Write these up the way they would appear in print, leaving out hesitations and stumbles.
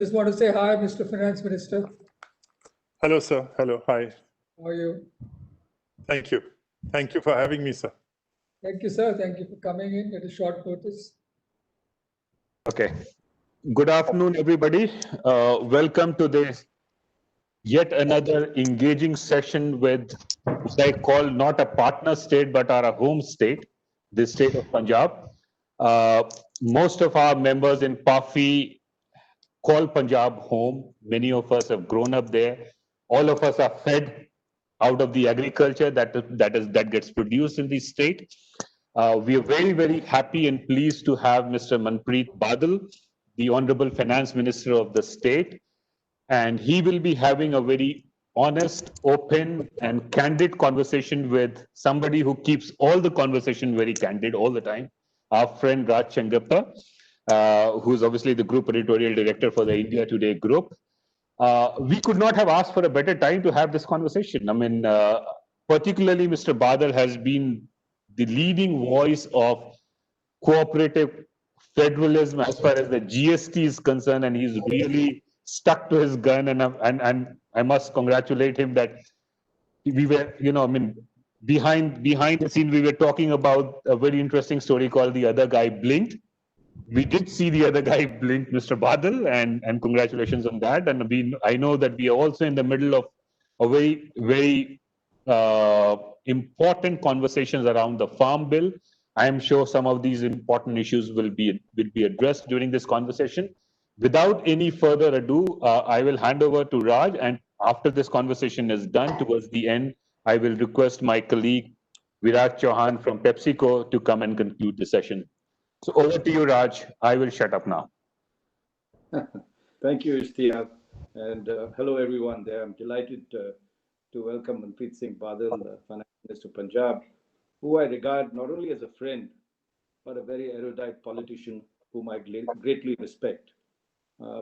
Just want to say hi, Mr. Finance Minister. Hello, sir. Hello. Hi. How are you? Thank you. Thank you for having me, sir. Thank you, sir. Thank you for coming in at a short notice. Okay. Good afternoon, everybody. Welcome to this yet another engaging session with what I call not a partner state, but our home state, the state of Punjab. Most of our members in PAFI call Punjab home. Many of us have grown up there. All of us are fed out of the agriculture that gets produced in the state. We are very, very happy and pleased to have Mr. Manpreet Badal, the Honorable Finance Minister of the state, and he will be having a very honest, open, and candid conversation with somebody who keeps all the conversation very candid all the time, our friend Raj Chengappa, who's obviously the Group Editorial Director for the India Today Group. We could not have asked for a better time to have this conversation. I mean, particularly Mr. Badal has been the leading voice of cooperative federalism as far as the GST is concerned, and he's really stuck to his gun. And I must congratulate him that we were, behind the scene, we were talking about a very interesting story called "The Other Guy Blinked." We did see the other guy blink, Mr. Badal, and congratulations on that. And I know that we are also in the middle of a very, very important conversations around the farm bill. I am sure some of these important issues will be addressed during this conversation. Without any further ado, I will hand over to Raj, and after this conversation is done, towards the end, I will request my colleague Viraj Chouhan from PepsiCo to come and conclude the session. So over to you, Raj. I will shut up now. Thank you, Ishteyaque. And hello, everyone there. I'm delighted to welcome Manpreet Singh Badal, the Finance Minister of Punjab, who I regard not only as a friend, but a very erudite politician whom I greatly respect.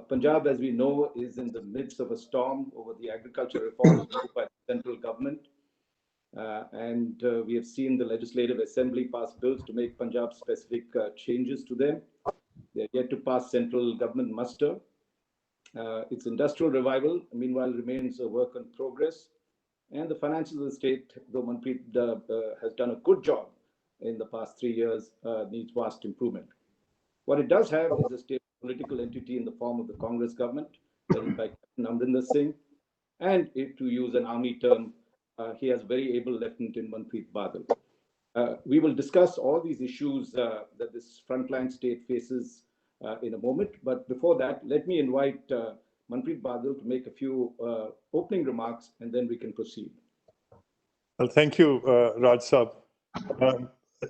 Punjab, as we know, is in the midst of a storm over the agriculture reforms moved by the central government. And we have seen the Legislative Assembly pass bills to make Punjab specific changes to them. They are yet to pass central government muster. Its industrial revival, meanwhile, remains a work in progress. And the finances of the state, though Manpreet has done a good job in the past 3 years, needs vast improvement. What it does have is a state political entity in the form of the Congress government, led by Capt. Amarinder Singh, and to use an army term, he has very able lieutenant in Manpreet Badal. We will discuss all these issues that this frontline state faces in a moment. But before that, let me invite Manpreet Badal to make a few opening remarks, and then we can proceed. Well, thank you, Raj Saab.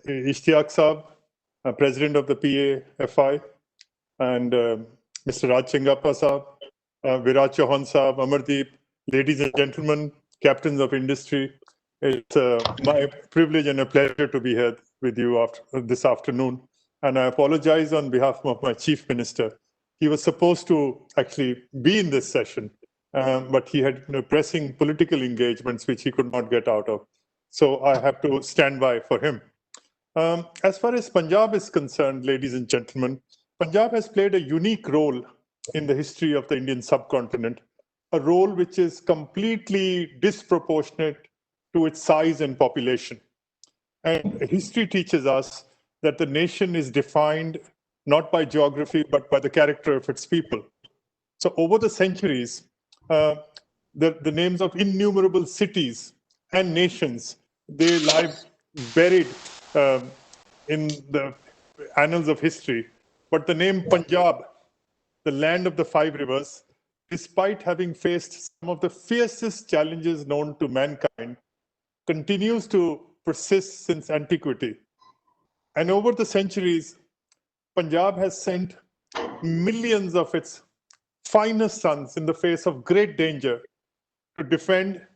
Ishteyaque Saab, President of the PAFI, and Mr. Raj Chengappa Saab, Viraj Chouhan Saab, Amardeep, ladies and gentlemen, captains of industry. It's my privilege and a pleasure to be here with you this afternoon. And I apologize on behalf of my Chief Minister. He was supposed to actually be in this session, but he had pressing political engagements which he could not get out of. So I have to stand by for him. As far as Punjab is concerned, ladies and gentlemen, Punjab has played a unique role in the history of the Indian subcontinent, a role which is completely disproportionate to its size and population. And history teaches us that the nation is defined not by geography, but by the character of its people. So over the centuries, the names of innumerable cities and nations, they lie buried in the annals of history. But the name Punjab, the land of the 5 rivers, despite having faced some of the fiercest challenges known to mankind, continues to persist since antiquity. And over the centuries, Punjab has sent millions of its finest sons in the face of great danger to defend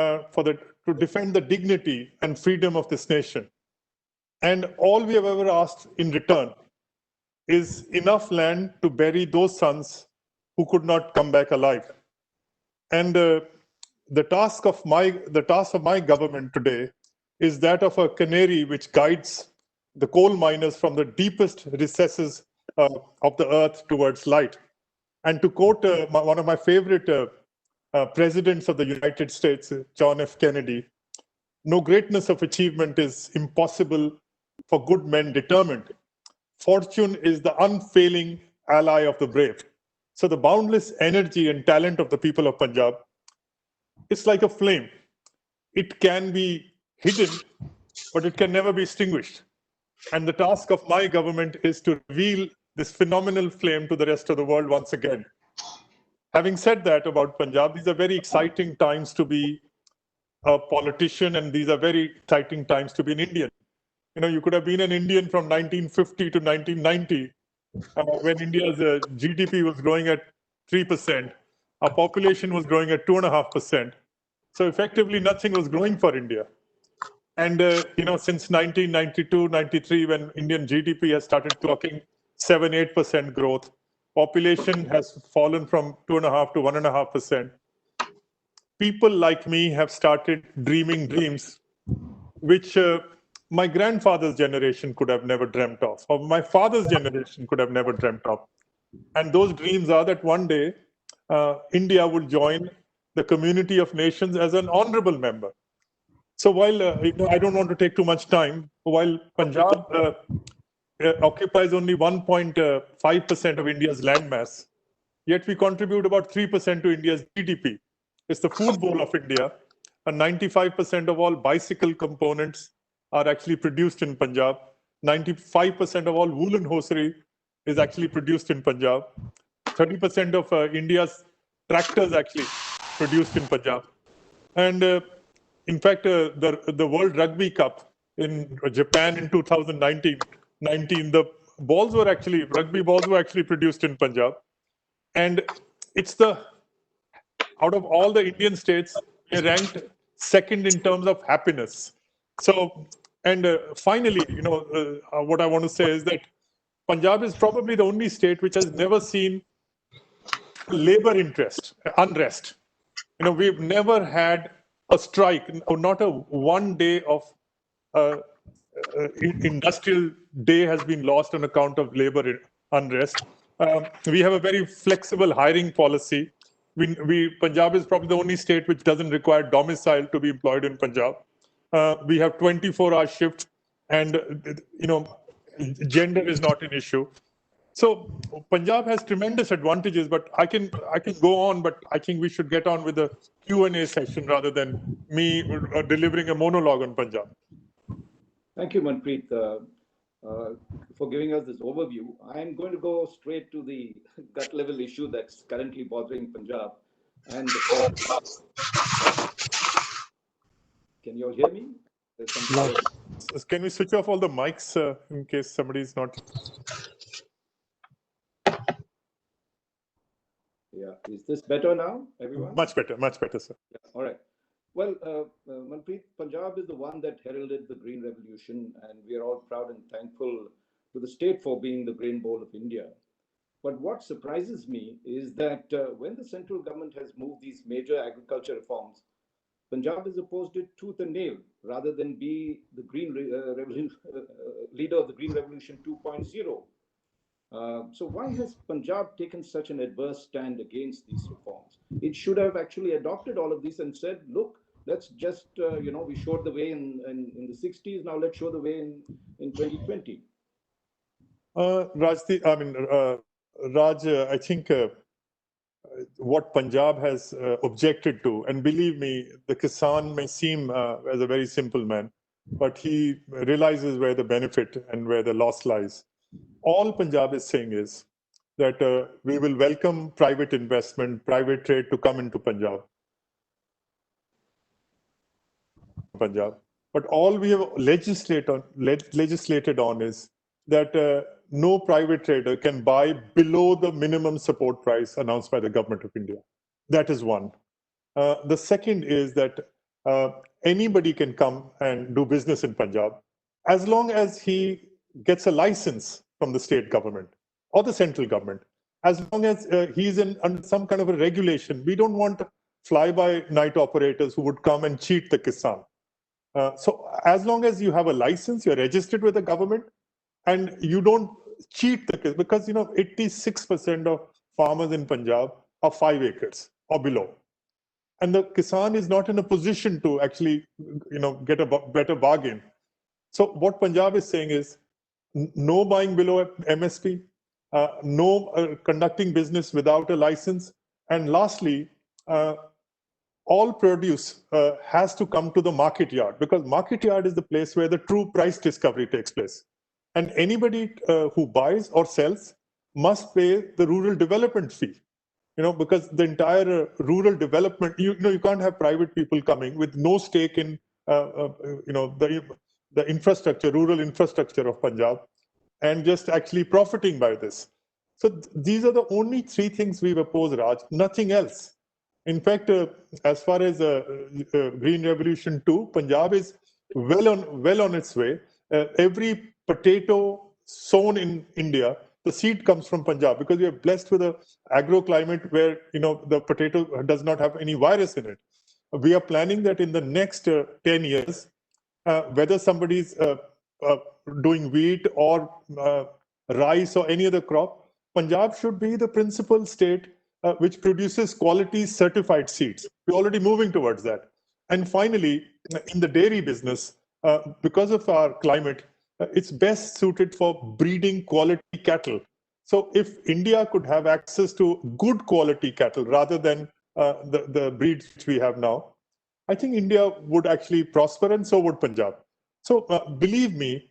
the dignity and freedom of this nation. And all we have ever asked in return is enough land to bury those sons who could not come back alive. And the task of my government today is that of a canary which guides the coal miners from the deepest recesses of the earth towards light. And to quote one of my favorite presidents of the United States, John F. Kennedy, no greatness of achievement is impossible for good men determined. Fortune is the unfailing ally of the brave. So the boundless energy and talent of the people of Punjab, it's like a flame. It can be hidden, but it can never be extinguished. And the task of my government is to reveal this phenomenal flame to the rest of the world once again. Having said that about Punjab, these are very exciting times to be a politician, and these are very exciting times to be an Indian. You know, you could have been an Indian from 1950 to 1990, when India's GDP was growing at 3%, our population was growing at 2.5%. So effectively, nothing was growing for India. And since 1992, 93, when Indian GDP has started clocking 7-8% growth, population has fallen from 2.5 to 1.5%. People like me have started dreaming dreams which my grandfather's generation could have never dreamt of, or my father's generation could have never dreamt of. And those dreams are that one day India will join the community of nations as an honorable member. So while I don't want to take too much time, while Punjab occupies only 1.5% of India's landmass, yet we contribute about 3% to India's GDP. It's the food bowl of India, and 95% of all bicycle components are actually produced in Punjab. 95% of all woolen hosiery is actually produced in Punjab. 30% of India's tractors actually produced in Punjab. And in fact, the World Rugby Cup in Japan in 2019, the rugby balls were actually produced in Punjab. And it's out of all the Indian states, we're ranked second in terms of happiness. So, and finally, what I want to say is that Punjab is probably the only state which has never seen labor unrest. We've never had a strike, or not a one day of industrial day has been lost on account of labor unrest. We have a very flexible hiring policy. Punjab is probably the only state which doesn't require domicile to be employed in Punjab. We have 24-hour shift, and gender is not an issue. So Punjab has tremendous advantages, but I can go on, but I think we should get on with the Q&A session rather than me delivering a monologue on Punjab. Thank you, Manpreet, for giving us this overview. I'm going to go straight to the gut level issue that's currently bothering Punjab. And can you all hear me? Can we switch off all the mics in case somebody's not? Yeah, is this better now, everyone? Much better, sir. Yeah. All right. Well, Manpreet, Punjab is the one that heralded the Green Revolution, and we are all proud and thankful to the state for being the Grain Bowl of India. But what surprises me is that when the central government has moved these major agriculture reforms, Punjab has opposed it tooth and nail rather than be the leader of the Green Revolution 2.0. So why has Punjab taken such an adverse stand against these reforms? It should have actually adopted all of these and said, look, let's just, we showed the way in the 60s, now let's show the way in 2020. Raj, I think what Punjab has objected to, and believe me, the Kisan may seem as a very simple man, but he realizes where the benefit and where the loss lies. All Punjab is saying is that we will welcome private investment, private trade to come into Punjab. But all we have legislated on is that no private trader can buy below the minimum support price announced by the government of India. That is one. The second is that anybody can come and do business in Punjab as long as he gets a license from the state government or the central government, as long as he's under some kind of a regulation. We don't want fly-by-night operators who would come and cheat the Kisan. So as long as you have a license, you're registered with the government, and you don't cheat the Kisan, because 86% of farmers in Punjab are 5 acres or below. And the Kisan is not in a position to actually, get a better bargain. So what Punjab is saying is no buying below MSP, no conducting business without a license. And lastly, all produce has to come to the market yard, because market yard is the place where the true price discovery takes place. And anybody who buys or sells must pay the rural development fee. Because the entire rural development, you can't have private people coming with no stake in, the infrastructure, rural infrastructure of Punjab, and just actually profiting by this. So these are the only 3 things we've opposed, Raj, nothing else. In fact, as far as Green Revolution 2, Punjab is well on its way. Every potato sown in India, the seed comes from Punjab, because we are blessed with an agroclimate where the potato does not have any virus in it. We are planning that in the next 10 years, whether somebody's doing wheat or rice or any other crop, Punjab should be the principal state which produces quality certified seeds. We're already moving towards that. And finally, in the dairy business, because of our climate, it's best suited for breeding quality cattle. So if India could have access to good quality cattle rather than the breeds which we have now, I think India would actually prosper, and so would Punjab. So believe me,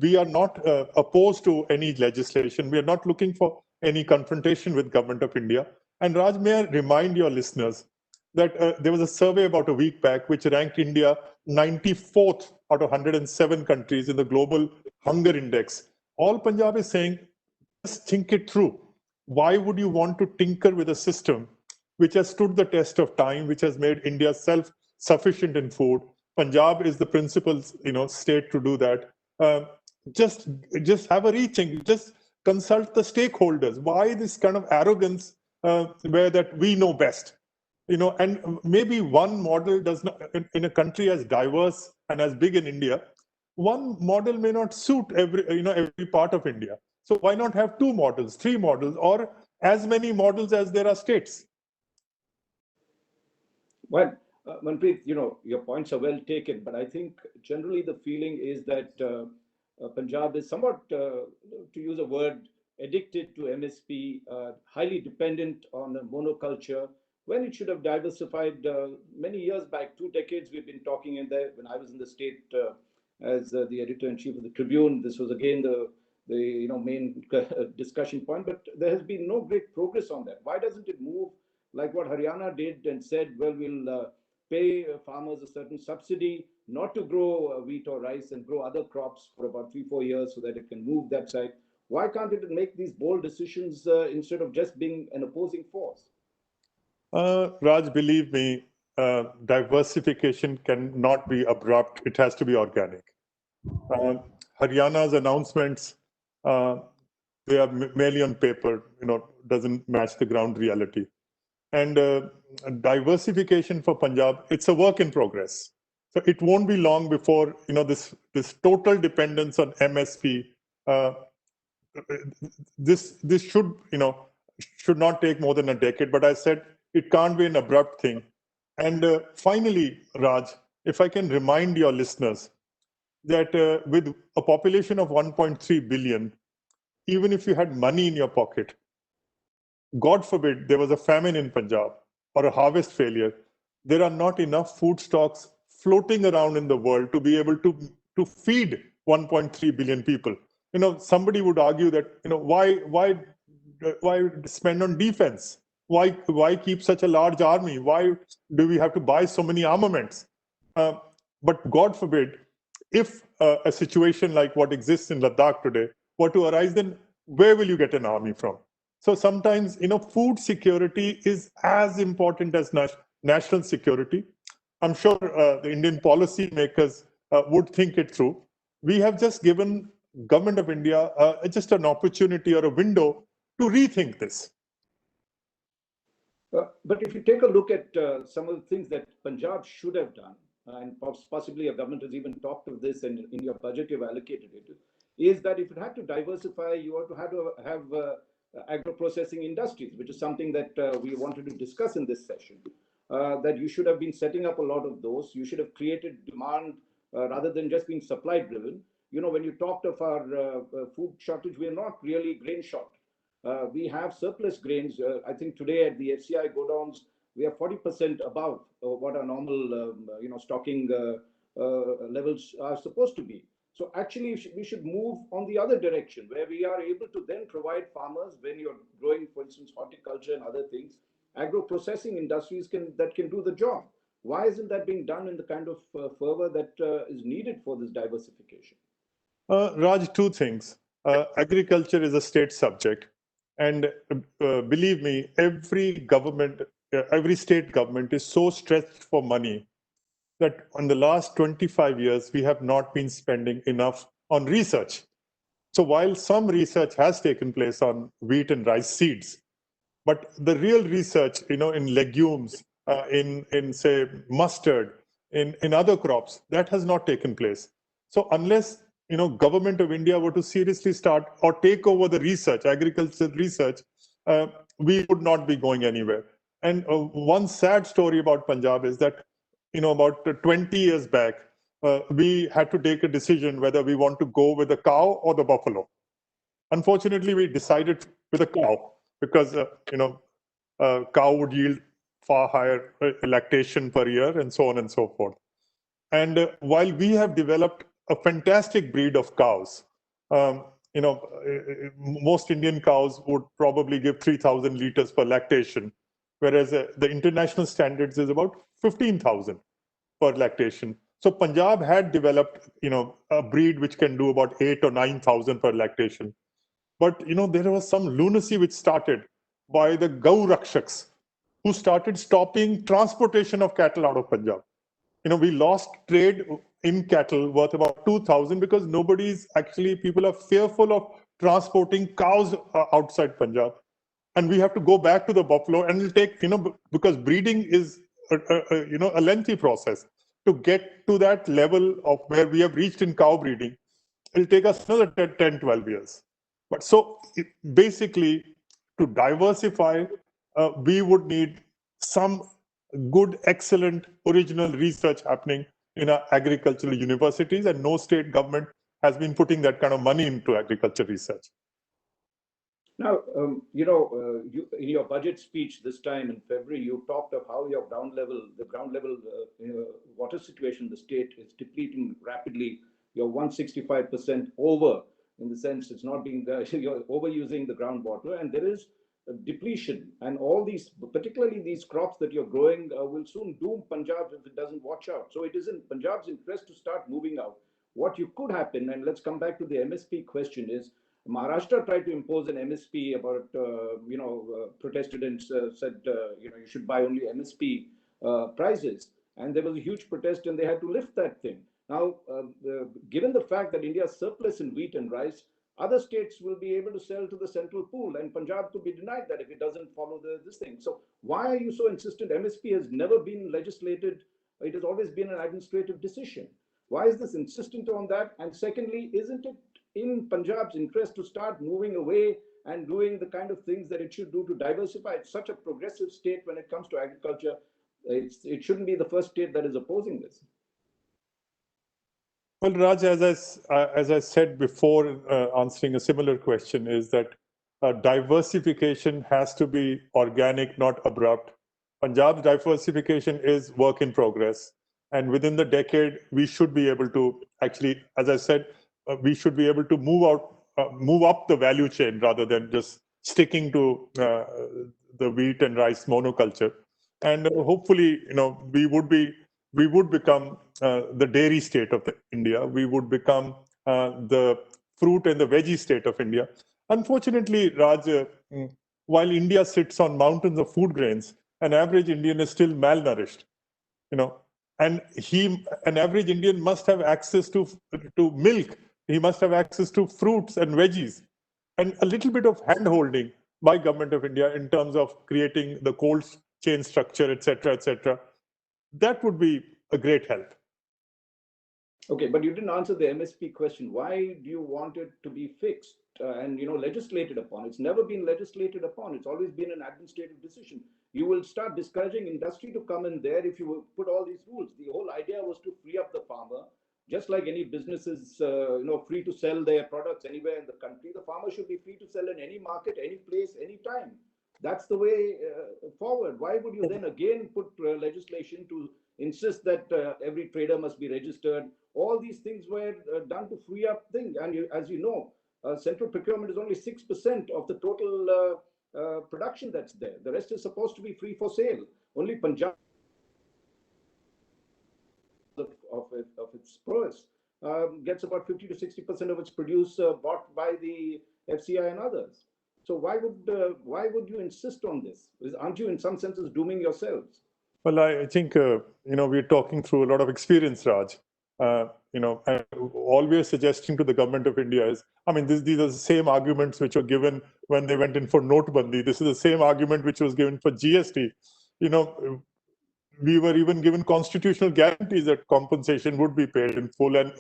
we are not opposed to any legislation. We are not looking for any confrontation with Government of India. And Raj, may I remind your listeners that there was a survey about a week back which ranked India 94th out of 107 countries in the Global Hunger Index. All Punjab is saying, just think it through. Why would you want to tinker with a system which has stood the test of time, which has made India self-sufficient in food? Punjab is the principal, state to do that. Just have a rethink. Just consult the stakeholders. Why this kind of arrogance where that we know best? And maybe one model does not, in a country as diverse and as big in India, one model may not suit every part of India. So why not have 2 models, 3 models, or as many models as there are states? Well, Manpreet, your points are well taken, but I think generally the feeling is that Punjab is somewhat, to use a word, addicted to MSP, highly dependent on a monoculture, when it should have diversified many years back. 2 decades we've been talking in there. When I was in the state as the editor-in-chief of the Tribune, this was again the main discussion point, but there has been no great progress on that. Why doesn't it move like what Haryana did and said, well, we'll pay farmers a certain subsidy not to grow wheat or rice and grow other crops for about 3-4 years so that it can move that side? Why can't it make these bold decisions instead of just being an opposing force? Raj, believe me, diversification cannot be abrupt. It has to be organic. Haryana's announcements, they are merely on paper, doesn't match the ground reality. And diversification for Punjab, it's a work in progress. So it won't be long before, this total dependence on MSP, this should not take more than a decade. But I said it can't be an abrupt thing. And finally, Raj, if I can remind your listeners that with a population of 1.3 billion, even if you had money in your pocket, God forbid there was a famine in Punjab or a harvest failure, there are not enough food stocks floating around in the world to be able to feed 1.3 billion people. Somebody would argue that, why spend on defense? Why keep such a large army? Why do we have to buy so many armaments? But God forbid, if a situation like what exists in Ladakh today were to arise, then where will you get an army from? So sometimes, food security is as important as national security. I'm sure the Indian policy makers would think it through. We have just given Government of India just an opportunity or a window to rethink this. But if you take a look at some of the things that Punjab should have done, and possibly a government has even talked of this, and in your budget you've allocated it, is that if it had to diversify, you ought to have agro-processing industries, which is something that we wanted to discuss in this session. That you should have been setting up a lot of those. You should have created demand rather than just being supply driven. You know, when you talked of our food shortage, we're not really grain short. We have surplus grains. I think today at the FCI godowns, we are 40% above what our normal, stocking levels are supposed to be. So actually, we should move on the other direction, where we are able to then provide farmers, when you're growing, for instance, horticulture and other things, agro-processing industries that can do the job. Why isn't that being done in the kind of fervor that is needed for this diversification? Raj, two things. Agriculture is a state subject. And believe me, every state government is so stretched for money that in the last 25 years, we have not been spending enough on research. So while some research has taken place on wheat and rice seeds, but the real research, in legumes, in say mustard, in other crops, that has not taken place. So unless government of India were to seriously start or take over the research, agricultural research, we would not be going anywhere. And one sad story about Punjab is that about 20 years back, we had to take a decision whether we want to go with the cow or the buffalo. Unfortunately, we decided with a cow because cow would yield far higher lactation per year and so on and so forth. And while we have developed a fantastic breed of cows, most Indian cows would probably give 3,000 liters per lactation, whereas the international standards is about 15,000 per lactation. So Punjab had developed, a breed which can do about 8,000 or 9,000 per lactation. But there was some lunacy which started by the Gau Rakshaks, who started stopping transportation of cattle out of Punjab. We lost trade in cattle worth about 2,000 because people are fearful of transporting cows outside Punjab. And we have to go back to the buffalo, and it'll take, because breeding is a lengthy process. To get to that level of where we have reached in cow breeding, it'll take us another 10, 12 years. But so basically, to diversify, we would need some good, excellent, original research happening in our agricultural universities, and no state government has been putting that kind of money into agriculture research. Now, you, in your budget speech this time in February, you talked of how your the ground level water situation in the state is depleting rapidly. You're 165% over, in the sense it's not being, you're overusing the groundwater, and there is a depletion. And all these, particularly these crops that you're growing, will soon doom Punjab if it doesn't watch out. So it is in Punjab's interest to start moving out. What could happen, and let's come back to the MSP question, is Maharashtra tried to impose an MSP about, protested and said, you should buy only MSP prices. And there was a huge protest and they had to lift that thing. Now, given the fact that India's surplus in wheat and rice, other states will be able to sell to the central pool, and Punjab could be denied that if it doesn't follow this thing. So why are you so insistent? MSP has never been legislated. It has always been an administrative decision. Why is this insistent on that? And secondly, isn't it in Punjab's interest to start moving away and doing the kind of things that it should do to diversify? It's such a progressive state when it comes to agriculture. It shouldn't be the first state that is opposing this. Well, Raj, as I said before, answering a similar question, is that diversification has to be organic, not abrupt. Punjab's diversification is work in progress. And within the decade, we should be able to actually, as I said, we should be able to move up the value chain rather than just sticking to the wheat and rice monoculture. And hopefully, we would become the dairy state of India. We would become the fruit and the veggie state of India. Unfortunately, Raj, while India sits on mountains of food grains, an average Indian is still malnourished. And an average Indian must have access to milk. He must have access to fruits and veggies, and a little bit of hand-holding by Government of India in terms of creating the cold chain structure, etc., etc. That would be a great help. Okay, but you didn't answer the MSP question. Why do you want it to be fixed? and legislated upon. It's never been legislated upon. It's always been an administrative decision. You will start discouraging industry to come in there if you put all these rules. The whole idea was to free up the farmer. Just like any business is free to sell their products anywhere in the country, the farmer should be free to sell in any market, any place, any time. That's the way forward. Why would you then again put legislation to insist that every trader must be registered? All these things were done to free up things. And as you know, central procurement is only 6% of the total production that's there. The rest is supposed to be free for sale. Only Punjab of its prowess gets about 50 to 60% of its produce bought by the FCI and others. So why would you insist on this? Aren't you in some senses dooming yourselves? Well, I think we're talking through a lot of experience, Raj. And all we are suggesting to the government of India is, these are the same arguments which were given when they went in for Notebandi. This is the same argument which was given for GST. We were even given constitutional guarantees that compensation would be paid in full and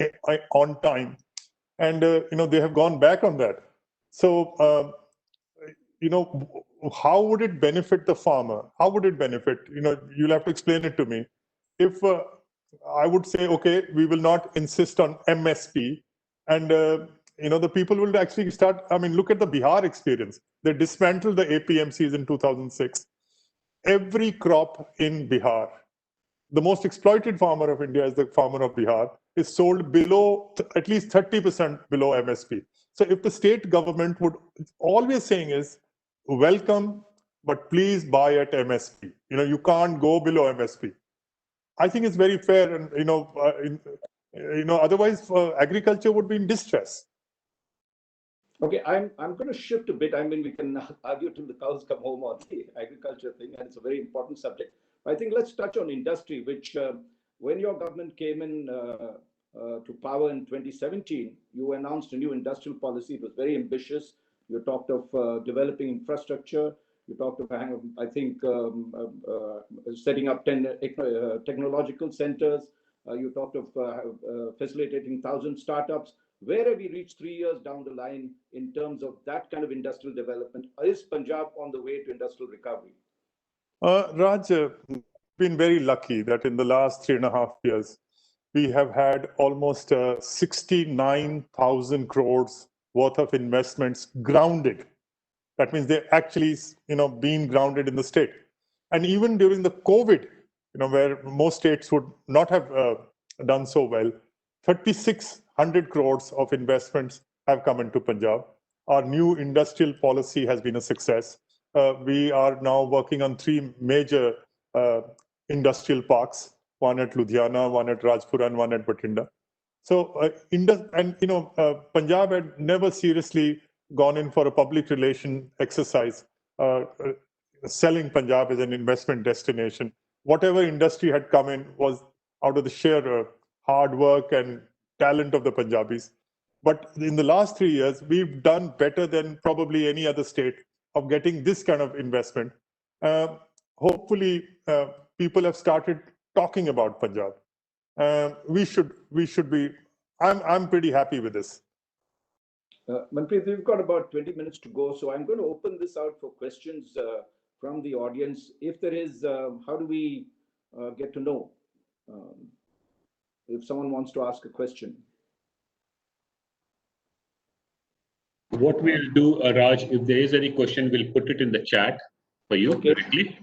on time. And, they have gone back on that. So, how would it benefit the farmer? How would it benefit? You'll have to explain it to me. If I would say, okay, we will not insist on MSP, and the people will actually start. Look at the Bihar experience. They dismantled the APMCs in 2006. Every crop in Bihar, the most exploited farmer of India is the farmer of Bihar, is sold below at least 30% below MSP. So if the state government would always saying is, welcome, but please buy at MSP. You can't go below MSP. I think it's very fair, and otherwise agriculture would be in distress. Okay, I'm going to shift a bit. We can argue till the cows come home on the agriculture thing, and it's a very important subject. I think let's touch on industry, which when your government came in to power in 2017, you announced a new industrial policy. It was very ambitious. You talked of developing infrastructure. You talked of, I think, setting up 10 technological centers. You talked of facilitating 1,000 startups. Where have we reached 3 years down the line in terms of that kind of industrial development? Is Punjab on the way to industrial recovery? Raj, been very lucky that in the last 3.5 years, we have had almost 69,000 crores worth of investments grounded. That means they're actually, being grounded in the state. And even during the COVID, where most states would not have done so well, 3,600 crores of investments have come into Punjab. Our new industrial policy has been a success. We are now working on 3 major industrial parks, one at Ludhiana, one at Rajpura, and one at Bathinda. So, Punjab had never seriously gone in for a public relation exercise, selling Punjab as an investment destination. Whatever industry had come in was out of the sheer hard work and talent of the Punjabis. But in the last 3 years, we've done better than probably any other state of getting this kind of investment. Hopefully, people have started talking about Punjab. We should be. I'm pretty happy with this. Manpreet, we've got about 20 minutes to go, so I'm going to open this out for questions from the audience. If there is, how do we get to know if someone wants to ask a question? What we'll do, Raj, if there is any question, we'll put it in the chat for you directly.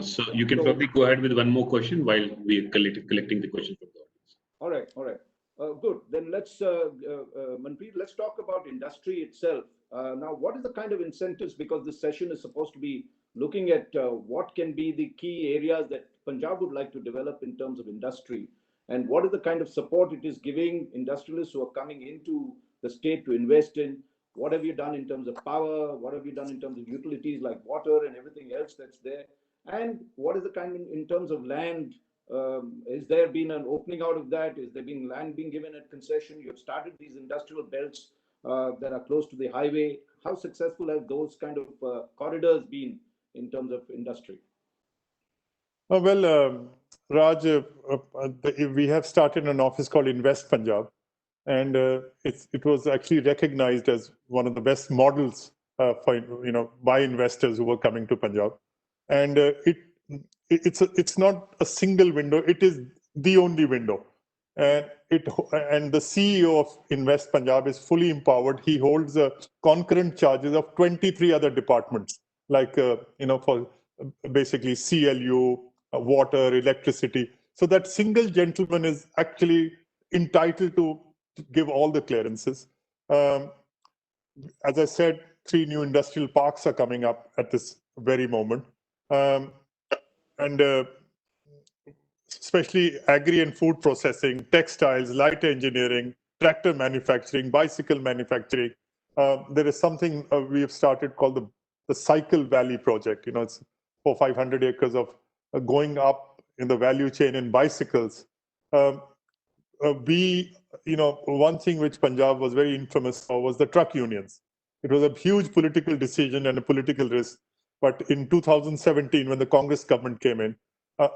So you can probably go ahead with one more question while we're collecting the question from the audience. All right. Good. Then let's, Manpreet, let's talk about industry itself. Now, what is the kind of incentives? Because this session is supposed to be looking at what can be the key areas that Punjab would like to develop in terms of industry, and what is the kind of support it is giving industrialists who are coming into the state to invest in. What have you done in terms of power? What have you done in terms of utilities like water and everything else that's there? And what is the kind in terms of land? Has there been an opening out of that? Is there been land being given at concession? You have started these industrial belts that are close to the highway. How successful have those kind of corridors been in terms of industry? Well, Raj, we have started an office called Invest Punjab. and it was actually recognized as one of the best models for by investors who were coming to Punjab. And it's not a single window; it is the only window. And the CEO of Invest Punjab is fully empowered. He holds concurrent charges of 23 other departments, like for basically CLU, water, electricity. So that single gentleman is actually entitled to give all the clearances. As I said, 3 new industrial parks are coming up at this very moment. And especially agri and food processing, textiles, light engineering, tractor manufacturing, bicycle manufacturing. There is something we have started called the Cycle Valley project. It's 400-500 acres of going up in the value chain in bicycles. One thing which Punjab was very infamous for was the truck unions. It was a huge political decision and a political risk. But in 2017, when the Congress government came in,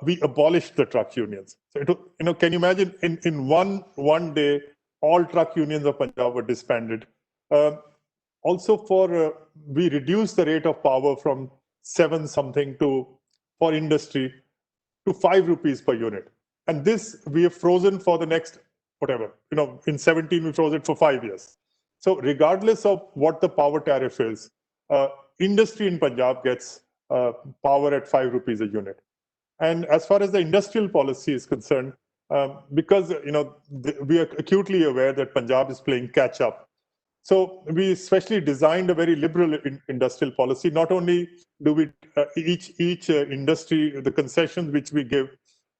we abolished the truck unions. So can you imagine in one day, all truck unions of Punjab were disbanded. Also, we reduced the rate of power from 7 something for industry to 5 rupees per unit. And this we have frozen for the next, whatever, in 17, we froze it for 5 years. So regardless of what the power tariff is, industry in Punjab gets power at 5 rupees a unit. And as far as the industrial policy is concerned, because we are acutely aware that Punjab is playing catch up. So we especially designed a very liberal industrial policy. Not only do we each industry, the concessions which we give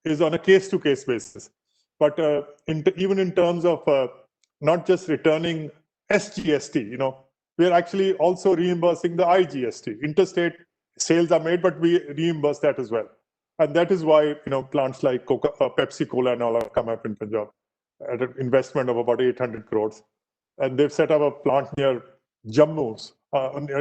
is on a case-to-case basis, but even in terms of not just returning SGST, we are actually also reimbursing the IGST. Interstate sales are made, but we reimburse that as well. And that is why plants like PepsiCo and all have come up in Punjab at an investment of about 800 crores. And they've set up a plant near Jammu,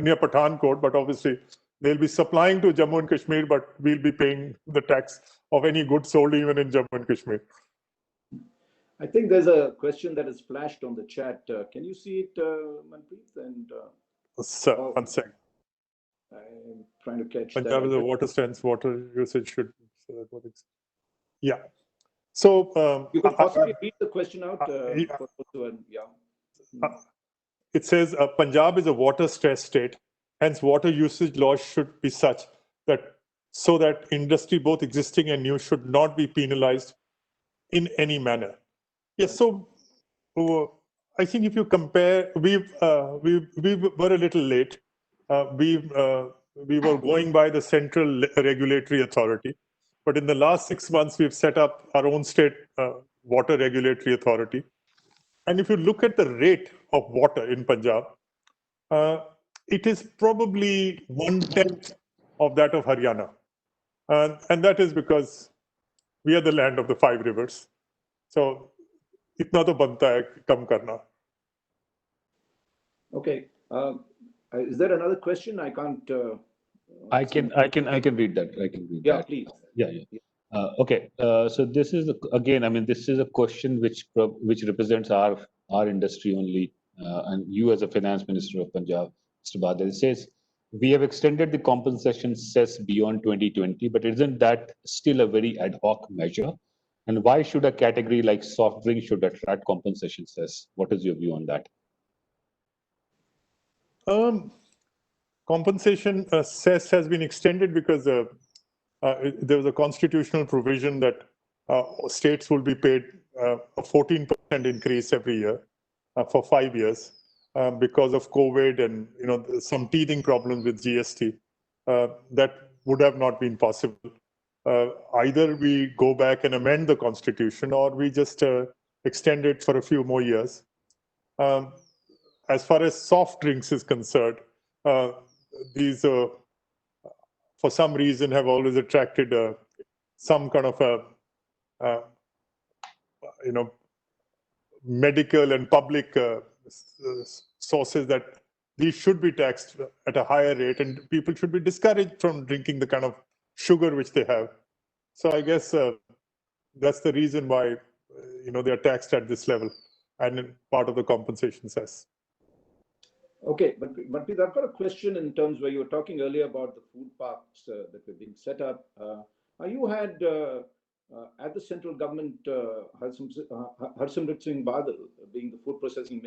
near Pathankot, but obviously they'll be supplying to Jammu and Kashmir, but we'll be paying the tax of any goods sold even in Jammu and Kashmir. I think there's a question that is flashed on the chat. Can you see it, Manpreet? And Sir, one second. I'm trying to catch Punjab that. is a water strength, water usage should. Yeah. So you could possibly read the question out. It says Punjab is a water stressed state, hence water usage laws should be such that industry, both existing and new, should not be penalized in any manner. Yes. So I think if you compare, we were a little late. We were going by the Central Regulatory Authority, but in the last 6 months, we've set up our own state water regulatory authority. And if you look at the rate of water in Punjab, it is probably 1/10 of that of Haryana. And that is because we are the land of the 5 rivers. So, itna to banta hai kam karna. Okay. Is there another question? I can't. I can read that. I can read yeah, that. Please. Yeah. Okay. So this is again. This is a question which represents our industry only, and you as a finance minister of Punjab, Mr. Badal. It says we have extended the compensation cess beyond 2020, but isn't that still a very ad hoc measure? And why should a category like soft drink should attract compensation cess? What is your view on that? Compensation cess has been extended because there was a constitutional provision that states will be paid a 14% increase every year for 5 years because of COVID and some teething problems with GST. That would have not been possible. Either we go back and amend the constitution, or we just extend it for a few more years. As far as soft drinks is concerned, these for some reason have always attracted some kind of medical and public sources that these should be taxed at a higher rate, and people should be discouraged from drinking the kind of sugar which they have. So I guess that's the reason why they are taxed at this level. and part of the compensation cess. Okay, but Pete, I've got a question in terms where you were talking earlier about the food parks that were being set up. You had at the central government, Harsimrat Singh Badal being the food processing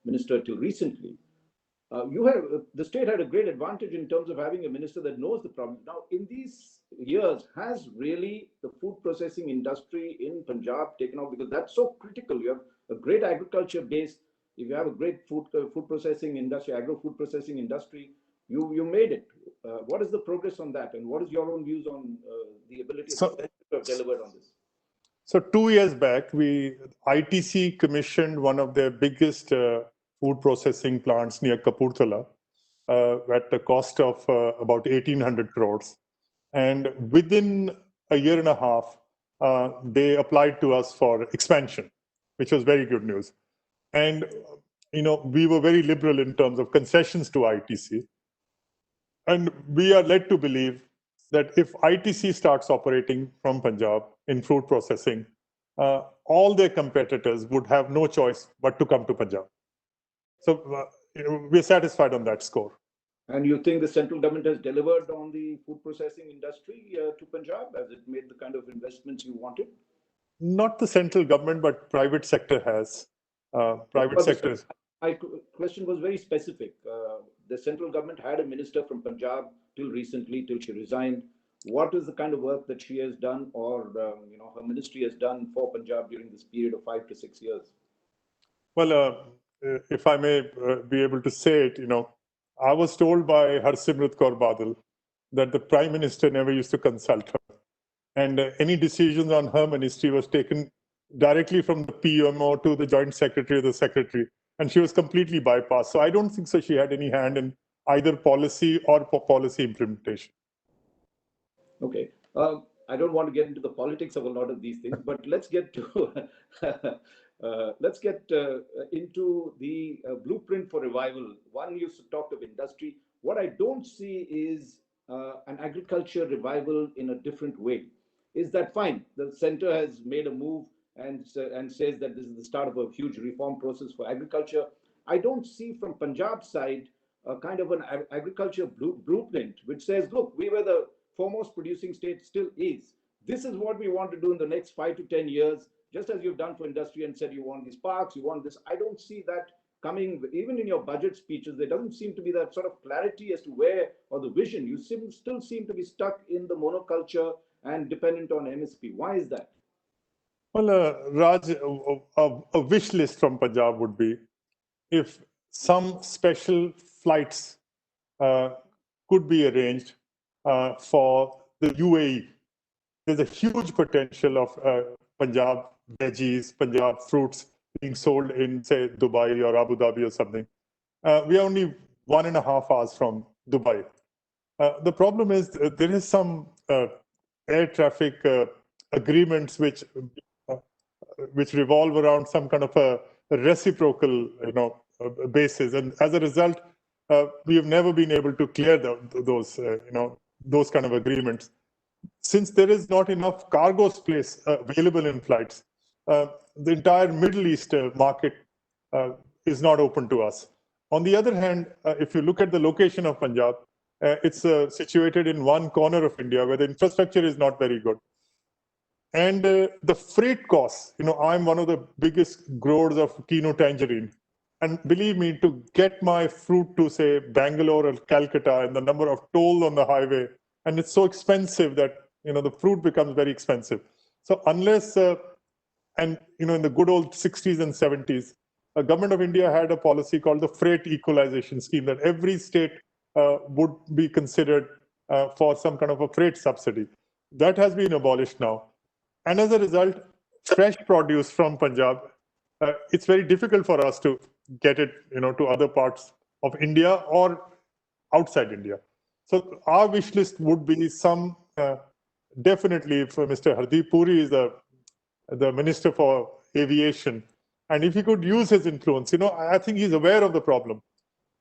minister till recently. The state had a great advantage in terms of having a minister that knows the problem. Now, in these years, has really the food processing industry in Punjab taken off? Because that's so critical. You have a great agriculture base. If you have a great food processing industry, agro-food processing industry, you made it. What is the progress on that? And what is your own views on the ability of the state to have delivered on this? So 2 years back, ITC commissioned one of their biggest food processing plants near Kapurthala at the cost of about 1,800 crores. And within a year and a half, they applied to us for expansion, which was very good news. And we were very liberal in terms of concessions to ITC. And we are led to believe that if ITC starts operating from Punjab in food processing, all their competitors would have no choice but to come to Punjab. So we're satisfied on that score. And you think the central government has delivered on the food processing industry to Punjab? Has it made the kind of investments you wanted? Not the central government, but private sector has. Private sector. My question was very specific. The central government had a minister from Punjab till recently, till she resigned. What is the kind of work that she has done, or her ministry has done for Punjab during this period of 5 to 6 years? Well, if I may be able to say it, I was told by Harsimrat Kaur Badal that the Prime Minister never used to consult her. And any decisions on her ministry was taken directly from the PMO to the Joint Secretary or the Secretary. And she was completely bypassed. So I don't think so she had any hand in either policy or policy implementation. Okay. I don't want to get into the politics of a lot of these things, but let's get to into the blueprint for revival. One, you talked of industry. What I don't see is an agriculture revival in a different way. Is that fine? The center has made a move and says that this is the start of a huge reform process for agriculture. I don't see from Punjab side a kind of an agriculture blueprint which says, look, we were the foremost producing state, still is. This is what we want to do in the next 5 to 10 years, just as you've done for industry and said you want these parks, you want this. I don't see that coming, even in your budget speeches. There doesn't seem to be that sort of clarity as to where, or the vision. You still seem to be stuck in the monoculture and dependent on MSP. Why is that? Well, Raj, a wish list from Punjab would be if some special flights could be arranged for the UAE. There's a huge potential of Punjab veggies, Punjab fruits being sold in, say, Dubai or Abu Dhabi or something. We are only 1.5 hours from Dubai. The problem is there is some air traffic agreements which revolve around some kind of a reciprocal, basis, and as a result, we have never been able to clear those kind of agreements. Since there is not enough cargo space available in flights, the entire Middle East market is not open to us. On the other hand, if you look at the location of Punjab, it's situated in one corner of India where the infrastructure is not very good. And the freight costs, I'm one of the biggest growers of Kino tangerine. And believe me, to get my fruit to, say, Bangalore or Calcutta, and the number of tolls on the highway, and it's so expensive that, the fruit becomes very expensive. So unless, in the good old 60s and 70s, the government of India had a policy called the freight equalization scheme, that every state would be considered for some kind of a freight subsidy. That has been abolished now. And as a result, fresh produce from Punjab, it's very difficult for us to get it, to other parts of India or outside India. So our wish list would be some, definitely, if Mr. Hardeep Puri is the Minister for Aviation, and if he could use his influence, I think he's aware of the problem.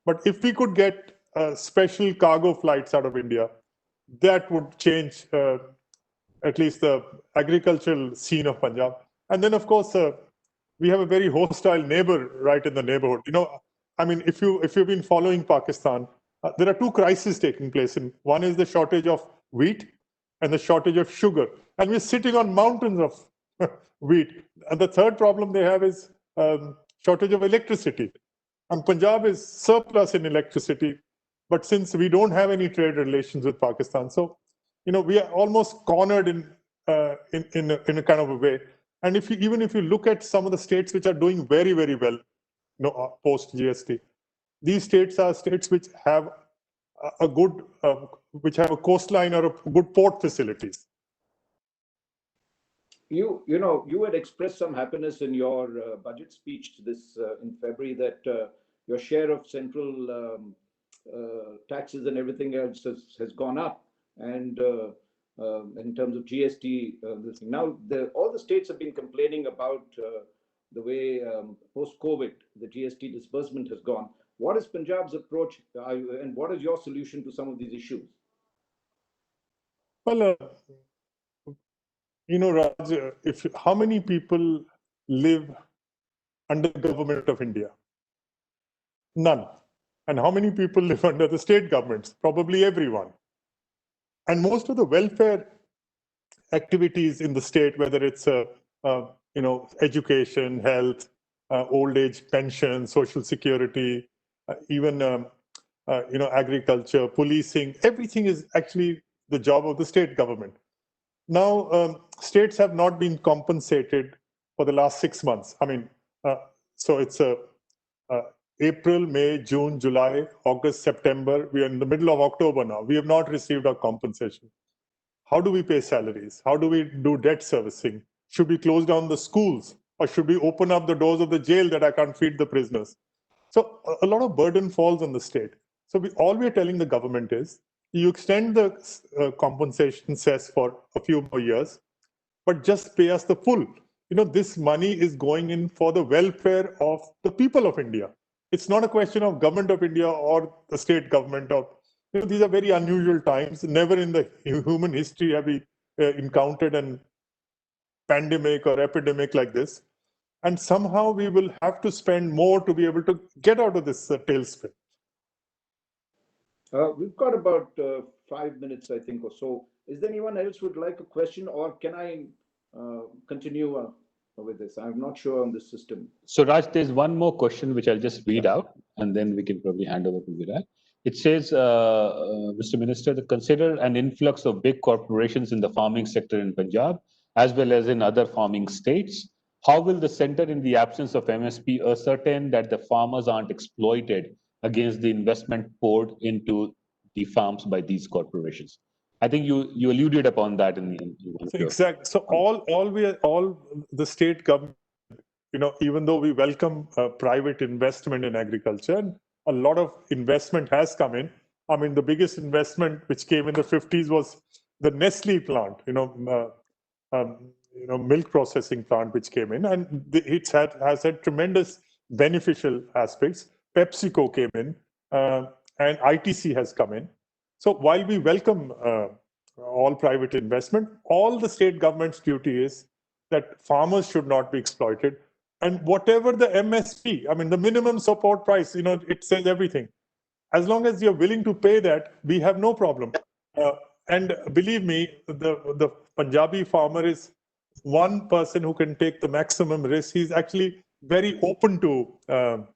But if we could get special cargo flights out of India, that would change at least the agricultural scene of Punjab. And then, of course, we have a very hostile neighbor right in the neighborhood. I mean, if you've been following Pakistan, there are two crises taking place. One is the shortage of wheat and the shortage of sugar. And we're sitting on mountains of wheat. And the third problem they have is shortage of electricity. And Punjab is surplus in electricity. But since we don't have any trade relations with Pakistan, so we are almost cornered in a kind of a way. And even if you look at some of the states which are doing very, very well, post GST, these states are states which have which have a coastline or a good port facilities. You had expressed some happiness in your budget speech this in February that your share of central taxes and everything else has gone up, and in terms of GST, this thing. Now all the states have been complaining about the way post-COVID the GST disbursement has gone. What is Punjab's approach, and what is your solution to some of these issues? Well, Raj, how many people live under the government of India? None. And how many people live under the state governments? Probably everyone. And most of the welfare activities in the state, whether it's education, health, old age pension, social security, even agriculture, policing, everything is actually the job of the state government. Now, states have not been compensated for the last 6 months. I mean, so it's April, May, June, July, August, September. We are in the middle of October now. We have not received our compensation. How do we pay salaries? How do we do debt servicing? Should we close down the schools? Or should we open up the doors of the jail that I can't feed the prisoners? So a lot of burden falls on the state. So all we're telling the government is, you extend the compensation cess for a few more years, but just pay us the full. This money is going in for the welfare of the people of India. It's not a question of government of India or the state government of, these are very unusual times. Never in the human history have we encountered a pandemic or epidemic like this. And somehow we will have to spend more to be able to get out of this tailspin. We've got about 5 minutes, I think, or so. Is there anyone else who would like a question, or can I continue with this? I'm not sure on this system. So Raj, there's one more question which I'll just read out, and then we can probably hand over to Viraj. It says, Mr. Minister, consider an influx of big corporations in the farming sector in Punjab, as well as in other farming states. How will the centre, in the absence of MSP, ascertain that the farmers aren't exploited against the investment poured into the farms by these corporations? I think you alluded upon that in the exactly. So all the state government, even though we welcome private investment in agriculture, a lot of investment has come in. I mean, the biggest investment which came in the 50s was the Nestle plant, milk processing plant which came in, and it has had tremendous beneficial aspects. PepsiCo came in, and ITC has come in. So while we welcome all private investment, all the state government's duty is that farmers should not be exploited. And whatever the MSP, I mean, the minimum support price, it says everything. As long as you're willing to pay that, we have no problem. And believe me, the Punjabi farmer is one person who can take the maximum risk. He's actually very open to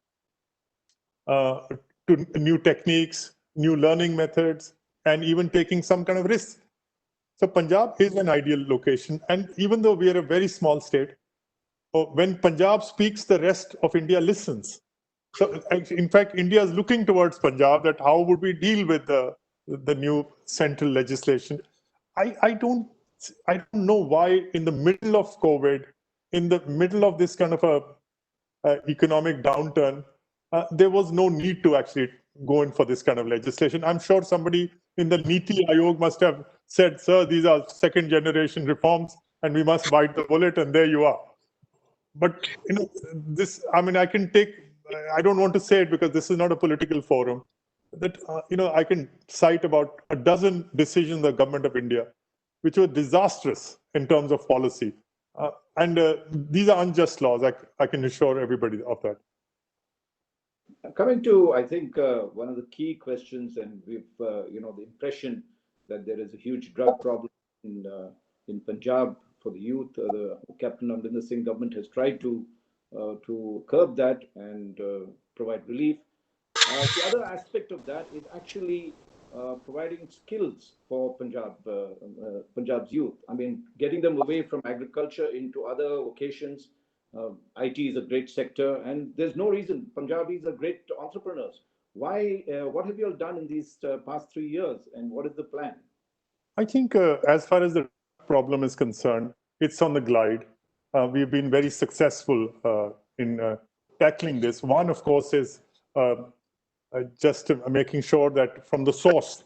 new techniques, new learning methods, and even taking some kind of risk. So Punjab is an ideal location. And even though we are a very small state, when Punjab speaks, the rest of India listens. So in fact, India is looking towards Punjab, that how would we deal with the new central legislation. I don't know why in the middle of COVID, in the middle of this kind of a economic downturn, there was no need to actually go in for this kind of legislation. I'm sure somebody in the Niti Aayog must have said, sir, these are second generation reforms and we must bite the bullet, and there you are. But this, I mean, I don't want to say it because this is not a political forum, that I can cite about a dozen decisions of the government of India which were disastrous in terms of policy. And these are unjust laws. I can assure everybody of that. Coming to, I think, one of the key questions, and we've, the impression that there is a huge drug problem in Punjab for the youth. The Captain Amarinder Singh government has tried to curb that and provide relief. The other aspect of that is actually providing skills for Punjab's youth. I mean, getting them away from agriculture into other vocations. IT is a great sector, and there's no reason. Punjabis are great entrepreneurs. Why? What have you all done in these past 3 years, and what is the plan? I think as far as the problem is concerned, it's on the glide. We've been very successful in tackling this. One, of course, is just making sure that from the source,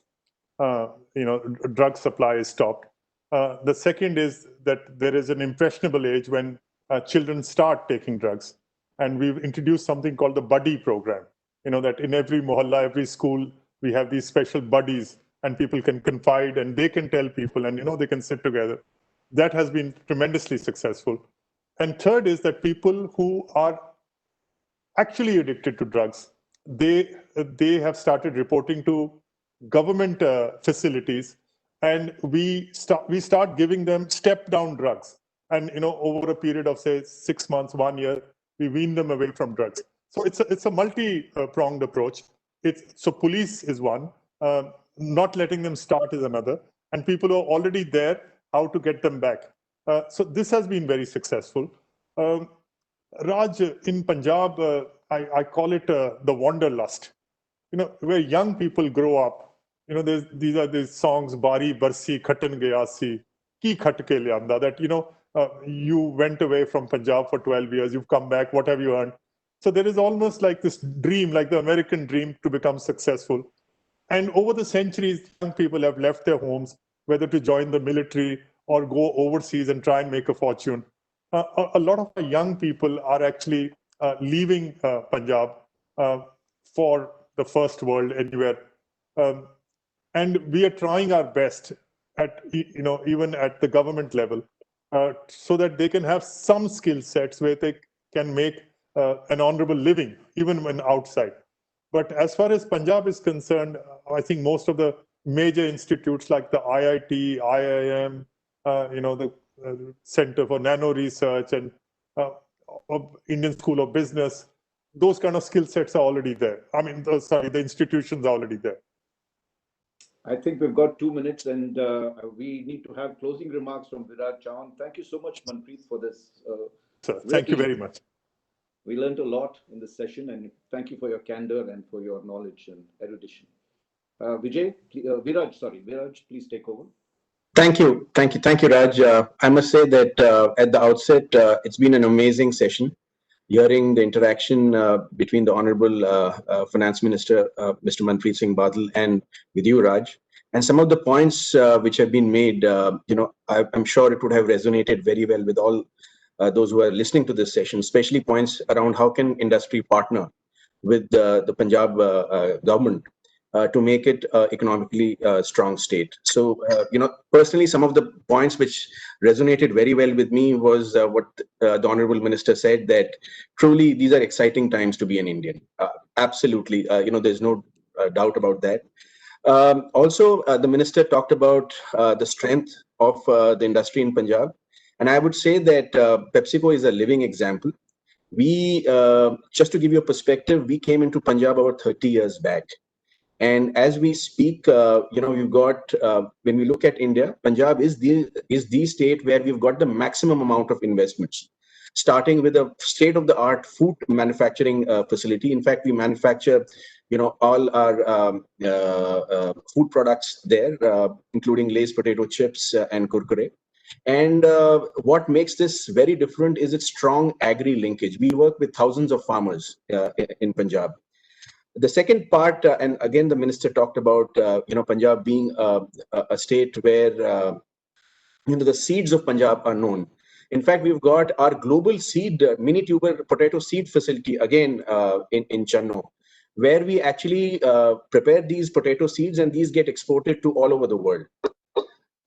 drug supply is stopped. The second is that there is an impressionable age when children start taking drugs. And we've introduced something called the buddy program. That in every mohalla, every school, we have these special buddies, and people can confide and they can tell people, and they can sit together. That has been tremendously successful. And third is that people who are actually addicted to drugs, they have started reporting to government facilities, and we start giving them step down drugs. And over a period of say 6 months, 1 year, we wean them away from drugs. So it's a multi-pronged approach. So police is one, not letting them start is another, and people who are already there, how to get them back. So this has been very successful. Raj, in Punjab, I call it the wanderlust. Where young people grow up. These are these songs, Bari Barsi Khatan Gayasi, Ki Khatke Lianda, that you went away from Punjab for 12 years, you've come back, what have you earned? So there is almost like this dream, like the American dream, to become successful. And over the centuries, young people have left their homes, whether to join the military or go overseas and try and make a fortune. A lot of young people are actually leaving Punjab for the first world anywhere. And we are trying our best at, even at the government level, so that they can have some skill sets where they can make an honorable living, even when outside. But as far as Punjab is concerned, I think most of the major institutes like the IIT, IIM, the Center for Nano Research and Indian School of Business, those kind of skill sets are already there. I mean, the institutions are already there. I think we've got 2 minutes, and we need to have closing remarks from Viraj. Chouhan. Thank you so much, Manpreet, for this. Sir, thank you very much. We learned a lot in this session, and thank you for your candor and for your knowledge and erudition. Viraj, please take over. Thank you, Raj. I must say that at the outset, it's been an amazing session. Hearing the interaction between the Honorable Finance Minister, Mr. Manpreet Singh Badal, and with you, Raj, and some of the points which have been made, I'm sure it would have resonated very well with all those who are listening to this session, especially points around how can industry partner with the Punjab government to make it economically strong state. So, personally, some of the points which resonated very well with me was what the Honorable Minister said, that truly these are exciting times to be an Indian. Absolutely, there's no doubt about that. Also, the Minister talked about the strength of the industry in Punjab. And I would say that PepsiCo is a living example. We, just to give you a perspective, we came into Punjab about 30 years back. And as we speak, we've got, when we look at India, Punjab is the state where we've got the maximum amount of investments, starting with a state-of-the-art food manufacturing facility. In fact, we manufacture, all our food products there, including Lay's potato chips and Kurkure. And what makes this very different is its strong agri linkage. We work with thousands of farmers in Punjab. The second part, and again, the minister talked about, Punjab being a state where, the seeds of Punjab are known. In fact, we've got our global seed, mini tuber potato seed facility, again, in Channo, where we actually prepare these potato seeds and these get exported to all over the world.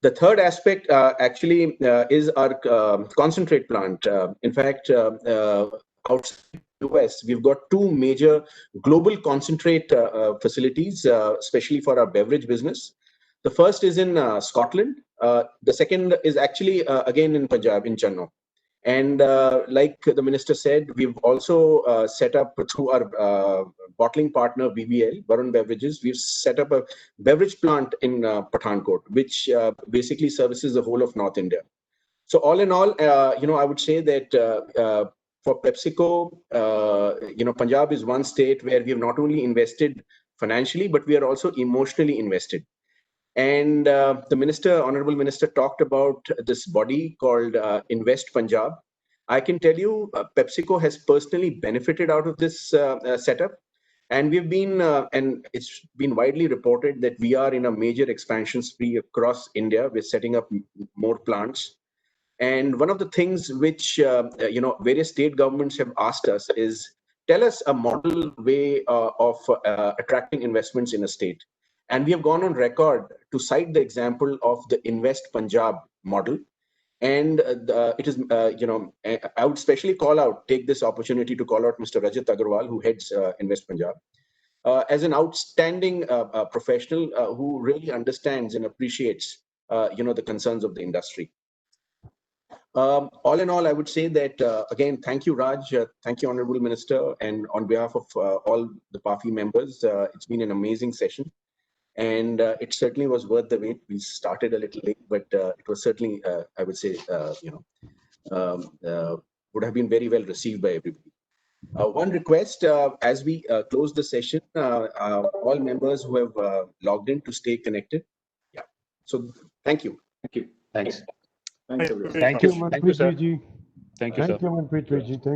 The third aspect is our concentrate plant. In fact, outside US, we've got two major global concentrate facilities, especially for our beverage business. The first is in Scotland. The second is actually again in Punjab, in Chennai. And like the minister said, we've also set up through our bottling partner, BBL, Varun Beverages, we've set up a beverage plant in Pathankot, which basically services the whole of North India. So all in all, I would say that for PepsiCo, Punjab is one state where we have not only invested financially, but we are also emotionally invested. And the honorable minister, talked about this body called Invest Punjab. I can tell you, PepsiCo has personally benefited out of this setup. And we've been, and it's been widely reported that we are in a major expansion spree across India. We're setting up more plants. And one of the things which, various state governments have asked us is, tell us a model way of attracting investments in a state. And we have gone on record to cite the example of the Invest Punjab model. And it is, I would especially take this opportunity to call out Mr. Rajat Agarwal, who heads Invest Punjab, as an outstanding professional who really understands and appreciates, the concerns of the industry. All in all, I would say that, again, thank you, Raj. Thank you, Honorable Minister. And on behalf of all the PAFI members, it's been an amazing session. And it certainly was worth the wait. We started a little late, but it was certainly, I would say, would have been very well received by everybody. One request, as we close the session, all members who have logged in to stay connected. Yeah. So thank you. Thank you. Thanks. Thanks, everyone. Thank you. Thank you, sir. Thank you, sir. Thank you, Manpreet Ji. Thank you.